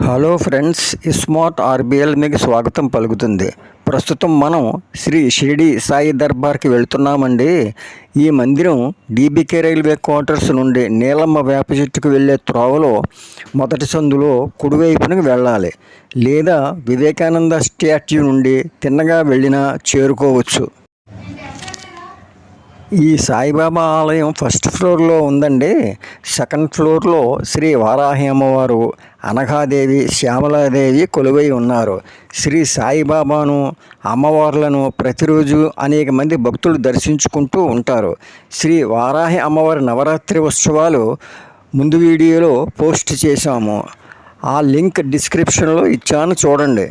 Hello friends, smart RBL మీకు స్వాగతం పలుకుతుంది. ప్రస్తుతం మనం శ్రీ షిరిడి సాయి దర్బార్కి వెళ్తున్నామండి. ఈ మందిరం డీబీకే రైల్వే క్వార్టర్స్ నుండి నీలమ్మ వేప చెట్టుకు వెళ్ళే త్రోవలో మొదటి సందులో కుడివైపునకు వెళ్ళాలి, లేదా వివేకానంద స్టాట్యూ నుండి తిన్నగా వెళ్ళినా చేరుకోవచ్చు. ఈ సాయిబాబా ఆలయం ఫస్ట్ ఫ్లోర్లో ఉందండి. సెకండ్ ఫ్లోర్లో శ్రీ వారాహి అమ్మవారు, అనఘాదేవి, శ్యామలాదేవి కొలువై ఉన్నారు. శ్రీ సాయిబాబాను, అమ్మవార్లను ప్రతిరోజు అనేక మంది భక్తులు దర్శించుకుంటూ ఉంటారు. శ్రీ వారాహి అమ్మవారి నవరాత్రి ఉత్సవాలు ముందు వీడియోలో పోస్ట్ చేశాము. ఆ లింక్ డిస్క్రిప్షన్లో ఇచ్చాను, చూడండి.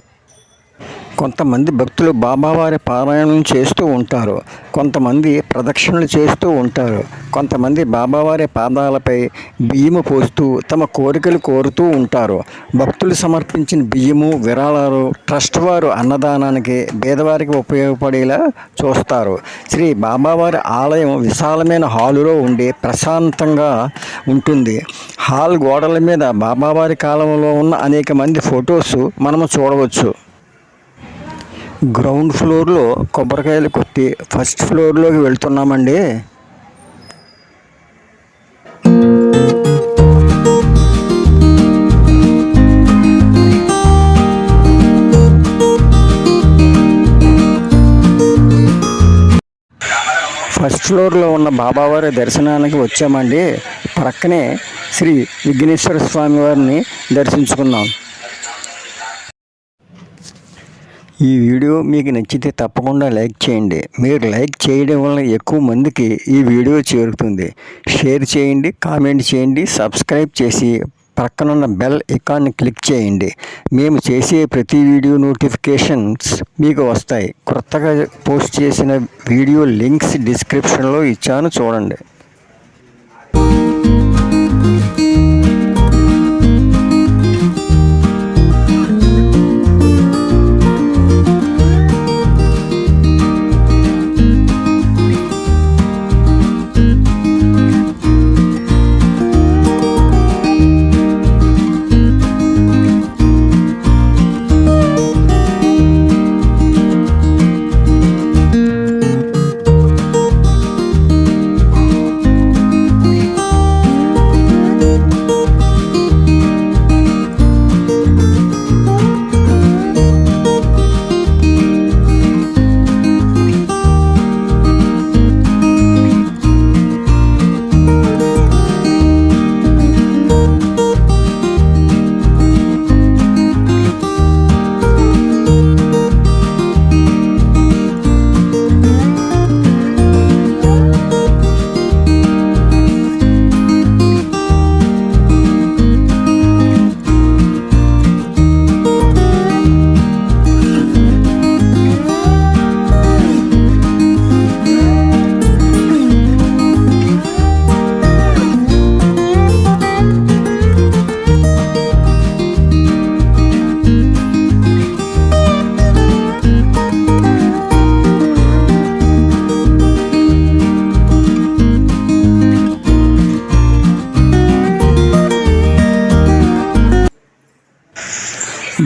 కొంతమంది భక్తులు బాబావారి పారాయణం చేస్తూ ఉంటారు, కొంతమంది ప్రదక్షిణలు చేస్తూ ఉంటారు, కొంతమంది బాబావారి పాదాలపై బియ్యము పోస్తూ తమ కోరికలు కోరుతూ ఉంటారు. భక్తులు సమర్పించిన బియ్యము, విరాళాలు ట్రస్ట్ వారు అన్నదానానికి, పేదవారికి ఉపయోగపడేలా చూస్తారు. శ్రీ బాబావారి ఆలయం విశాలమైన హాలులో ఉండి ప్రశాంతంగా ఉంటుంది. హాల్ గోడల మీద బాబావారి కాలంలో ఉన్న అనేక మంది ఫొటోస్ మనము చూడవచ్చు. గ్రౌండ్ ఫ్లోర్లో కొబ్బరికాయలు కొట్టి ఫస్ట్ ఫ్లోర్లోకి వెళ్తున్నామండి. ఫస్ట్ ఫ్లోర్లో ఉన్న బాబావారి దర్శనానికి వచ్చామండి. ప్రక్కనే శ్రీ విఘ్నేశ్వర స్వామి వారిని దర్శించుకున్నాం. ఈ వీడియో మీకు నచ్చితే తప్పకుండా లైక్ చేయండి. మీరు లైక్ చేయడం వల్ల ఎక్కువ మందికి ఈ వీడియో చేరుతుంది. షేర్ చేయండి, కామెంట్ చేయండి, సబ్స్క్రైబ్ చేసి ప్రక్కనున్న బెల్ ఐకాన్ని క్లిక్ చేయండి. మేము చేసే ప్రతి వీడియో నోటిఫికేషన్స్ మీకు వస్తాయి. కొత్తగా పోస్ట్ చేసిన వీడియో లింక్స్ డిస్క్రిప్షన్లో ఇచ్చాను, చూడండి.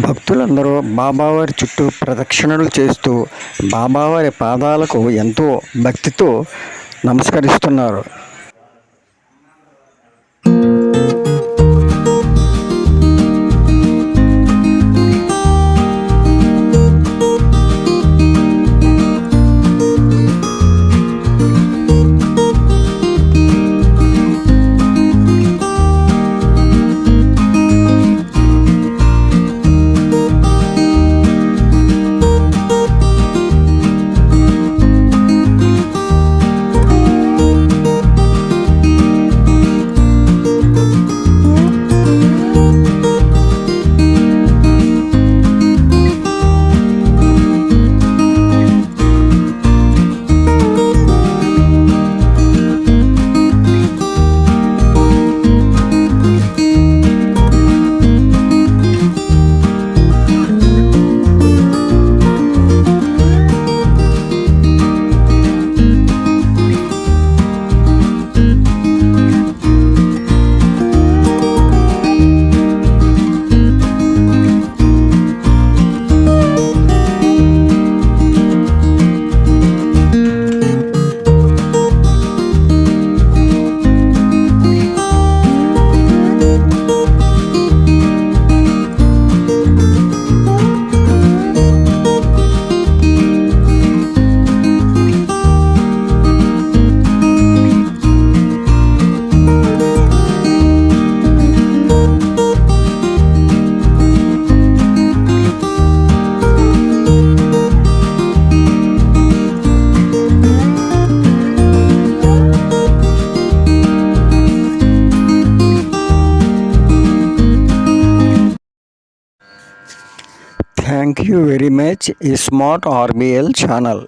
భక్తులందరూ బాబావారి చుట్టూ ప్రదక్షిణలు చేస్తూ బాబావారి పాదాలకు ఎంతో భక్తితో నమస్కరిస్తున్నారు. థ్యాంక్ యూ వెరీ మచ్ ఈ స్మార్ట్ ఆర్బిఎల్ ఛానల్.